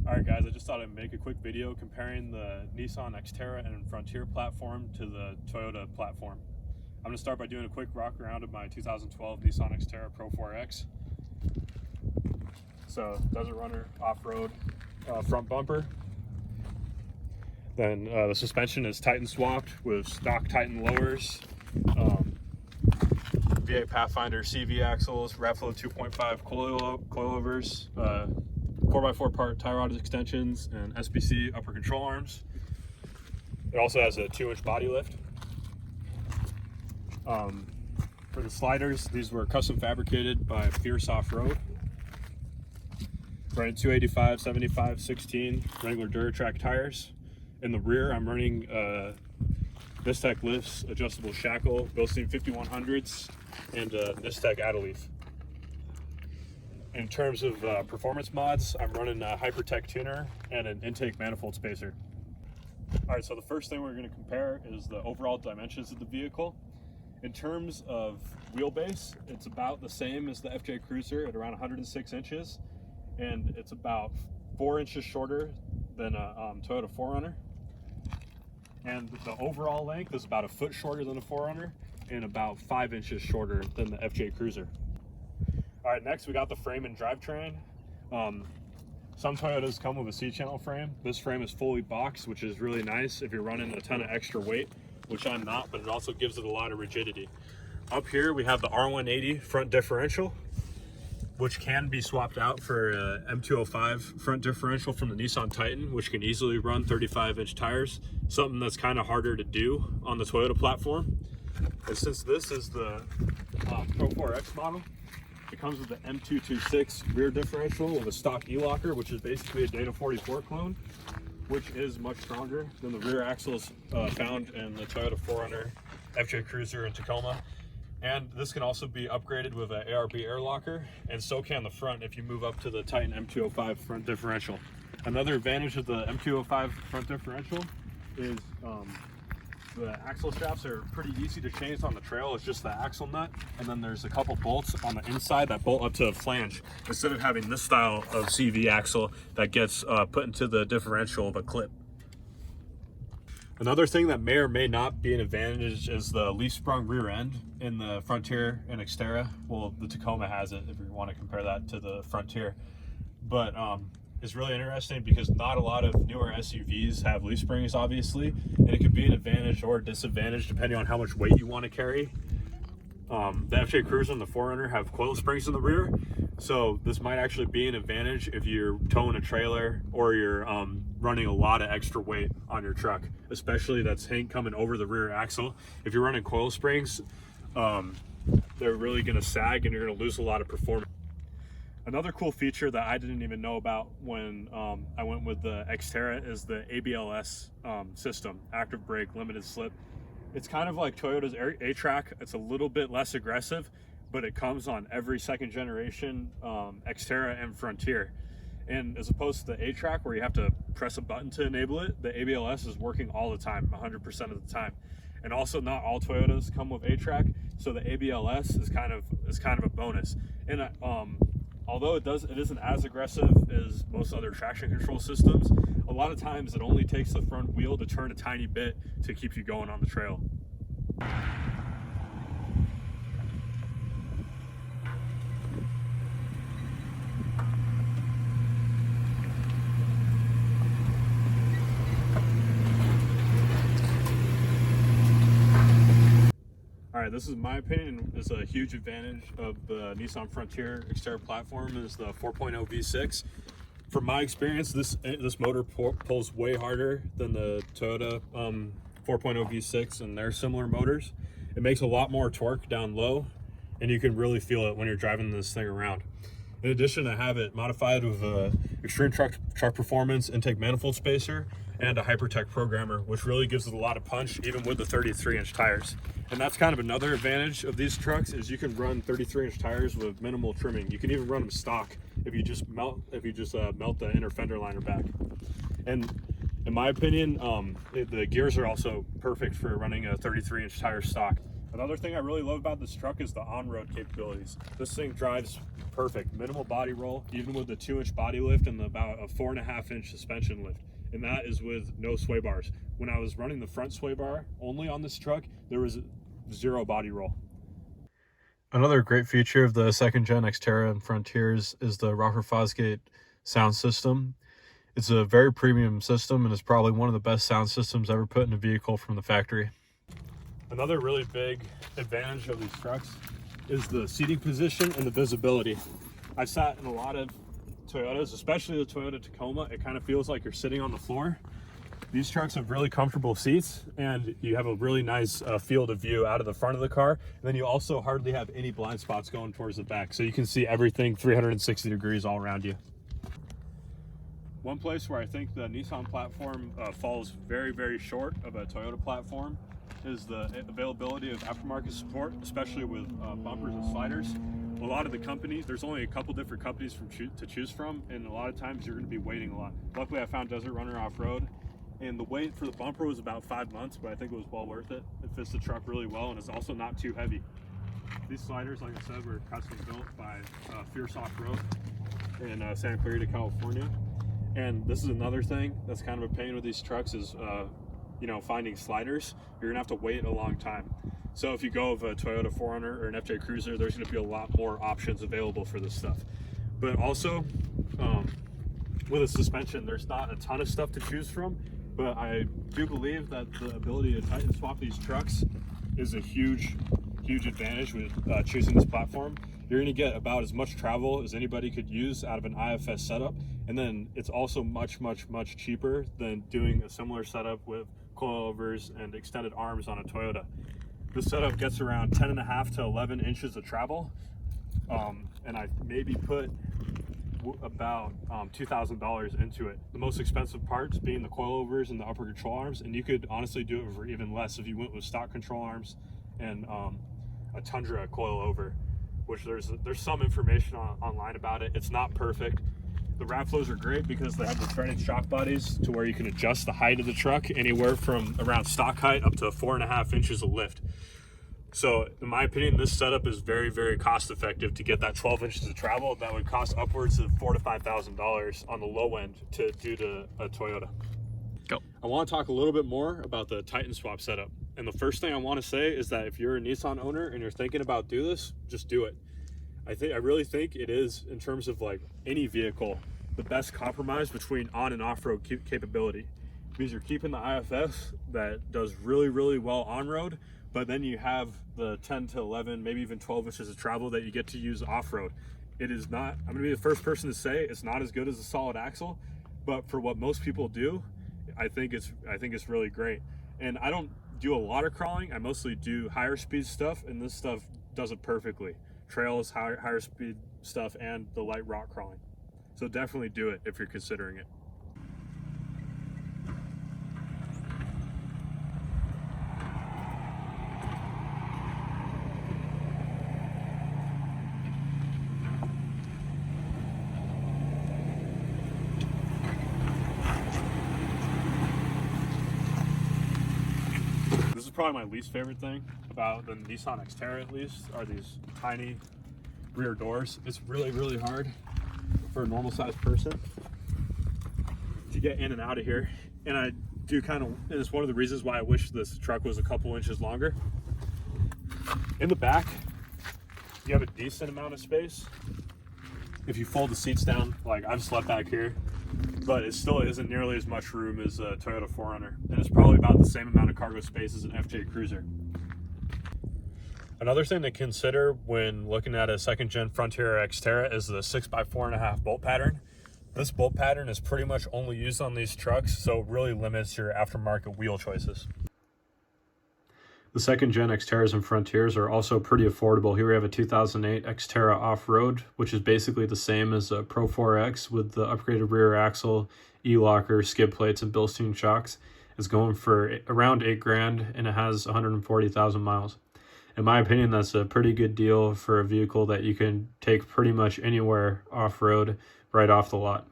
Alright guys, I just thought I'd make a quick video comparing the Nissan Xterra and Frontier platform to the Toyota platform. I'm going to start by doing a quick rock around of my 2012 Nissan Xterra Pro 4X. So, Desert Runner off-road front bumper. Then the suspension is Titan swapped with stock Titan lowers. V8 Pathfinder CV axles, Raffalo 2.5 coilovers, 4x4 part tie rod extensions, and SBC upper control arms. It also has a 2-inch body lift. For the sliders, these were custom fabricated by Fierce Off-Road. Running 285, 75, 16 regular Duratrack tires. In the rear, I'm running Nistec lifts, adjustable shackle, Bilstein 5100s, and Nistec Adaleaf. In terms of performance mods, I'm running a Hypertech tuner and an intake manifold spacer. All right, so the first thing we're going to compare is the overall dimensions of the vehicle. In terms of wheelbase, it's about the same as the FJ Cruiser at around 106 inches, and it's about 4 inches shorter than a Toyota 4Runner. And the overall length is about a foot shorter than a 4Runner and about 5 inches shorter than the FJ Cruiser. All right, next we got the frame and drivetrain. Some Toyotas come with a C-channel frame. This frame is fully boxed, which is really nice if you're running a ton of extra weight, which I'm not, but it also gives it a lot of rigidity. Up here we have the R180 front differential, which can be swapped out for a M205 front differential from the Nissan Titan, which can easily run 35-inch tires, something that's kind of harder to do on the Toyota platform. And since this is the Pro 4X model, it comes with the M226 rear differential with a stock E-locker, which is basically a Data 44 clone, which is much stronger than the rear axles found in the Toyota 4Runner, FJ Cruiser, and Tacoma. And this can also be upgraded with an ARB air locker, and so can the front if you move up to the Titan M205 front differential. Another advantage of the M205 front differential is the axle straps are pretty easy to change on the trail. It's just the axle nut, and then there's a couple bolts on the inside that bolt up to the flange, instead of having this style of CV axle that gets put into the differential of a clip. Another thing that may or may not be an advantage is the leaf sprung rear end in the Frontier and Xterra. Well, the Tacoma has it if you want to compare that to the Frontier. But it's really interesting because not a lot of newer SUVs have leaf springs, obviously, and it could be an advantage or a disadvantage depending on how much weight you want to carry. The FJ Cruiser and the 4Runner have coil springs in the rear, so this might actually be an advantage if you're towing a trailer or you're running a lot of extra weight on your truck, especially that's coming over the rear axle. If you're running coil springs, they're really going to sag and you're going to lose a lot of performance. Another cool feature that I didn't even know about when I went with the Xterra is the ABLS system, active brake, limited slip. It's kind of like Toyota's A-Track. It's a little bit less aggressive, but it comes on every second generation Xterra and Frontier. And as opposed to the A-Track where you have to press a button to enable it, the ABLS is working all the time, 100% of the time. And also not all Toyotas come with A-Track, so the ABLS is kind of a bonus. And although it isn't as aggressive as most other traction control systems, a lot of times it only takes the front wheel to turn a tiny bit to keep you going on the trail. Alright, this is my opinion, is a huge advantage of the Nissan Frontier Xterra platform is the 4.0 V6. From my experience, this motor pulls way harder than the Toyota 4.0 V6 and their similar motors. It makes a lot more torque down low, and you can really feel it when you're driving this thing around. In addition, I have it modified with a extreme truck performance intake manifold spacer and a Hypertech programmer, which really gives it a lot of punch even with the 33-inch tires. And that's kind of another advantage of these trucks is you can run 33-inch tires with minimal trimming. You can even run them stock if you just melt the inner fender liner back. And in my opinion, the gears are also perfect for running a 33-inch tire stock. Another thing I really love about this truck is the on-road capabilities. This thing drives perfect, minimal body roll, even with the 2-inch body lift and about a 4.5-inch suspension lift. And that is with no sway bars. When I was running the front sway bar only on this truck, there was 0 body roll. Another great feature of the 2nd gen Xterra and Frontiers is the Rocker Fosgate sound system. It's a very premium system and is probably one of the best sound systems ever put in a vehicle from the factory. Another really big advantage of these trucks is the seating position and the visibility. I've sat in a lot of Toyotas, especially the Toyota Tacoma. It kind of feels like you're sitting on the floor. These trucks have really comfortable seats, and you have a really nice field of view out of the front of the car. And then you also hardly have any blind spots going towards the back, so you can see everything 360 degrees all around you. One place where I think the Nissan platform falls very, very short of a Toyota platform is the availability of aftermarket support, especially with bumpers and sliders. A lot of the companies, there's only a couple different companies to choose from, and a lot of times you're going to be waiting a lot. Luckily, I found Desert Runner off-road, and the wait for the bumper was about 5 months, but I think it was well worth it. It fits the truck really well, and it's also not too heavy. These sliders, like I said, were custom built by Fierce Off-Road in Santa Clarita, California. And this is another thing that's kind of a pain with these trucks is finding sliders. You're gonna have to wait a long time. So if you go with a Toyota 4Runner or an FJ Cruiser, there's gonna be a lot more options available for this stuff. But also, with a suspension, there's not a ton of stuff to choose from, but I do believe that the ability to tighten swap these trucks is a huge advantage with choosing this platform. You're gonna get about as much travel as anybody could use out of an IFS setup, and then it's also much cheaper than doing a similar setup with coilovers and extended arms on a Toyota. This setup gets around 10.5 to 11 inches of travel, and I maybe put about $2,000 into it. The most expensive parts being the coilovers and the upper control arms, and you could honestly do it for even less if you went with stock control arms and a Tundra coilover, which there's some information online about it. It's not perfect. The wrap flows are great because they have the threaded shock bodies to where you can adjust the height of the truck anywhere from around stock height up to 4.5 inches of lift. So in my opinion, this setup is very cost effective to get that 12 inches of travel. That would cost upwards of $4,000 to $5,000 on the low end to do to a Toyota. Go. I want to talk a little bit more about the Titan swap setup. And the first thing I want to say is that if you're a Nissan owner and you're thinking about doing this, just do it. I really think it is, in terms of like any vehicle, the best compromise between on and off-road capability, because you're keeping the IFS that does really well on-road, but then you have the 10 to 11, maybe even 12 inches of travel that you get to use off-road. It is not, I'm gonna be the first person to say it's not as good as a solid axle, but for what most people do, I think it's really great. And I don't do a lot of crawling. I mostly do higher speed stuff, and this stuff does it perfectly. Trails, higher speed stuff, and the light rock crawling. So definitely do it if you're considering it. This is probably my least favorite thing about the Nissan Xterra, at least, are these tiny rear doors. It's really hard for a normal sized person to get in and out of here. And I do and it's one of the reasons why I wish this truck was a couple inches longer. In the back, you have a decent amount of space. If you fold the seats down, like I've slept back here, but it still isn't nearly as much room as a Toyota 4Runner. And it's probably about the same amount of cargo space as an FJ Cruiser. Another thing to consider when looking at a 2nd gen Frontier or Xterra is the 6x4.5 bolt pattern. This bolt pattern is pretty much only used on these trucks, so it really limits your aftermarket wheel choices. The 2nd gen Xterras and Frontiers are also pretty affordable. Here we have a 2008 Xterra Off-Road, which is basically the same as a Pro 4X with the upgraded rear axle, E-locker, skid plates, and Bilstein shocks. It's going for around $8,000, and it has 140,000 miles. In my opinion, that's a pretty good deal for a vehicle that you can take pretty much anywhere off-road right off the lot.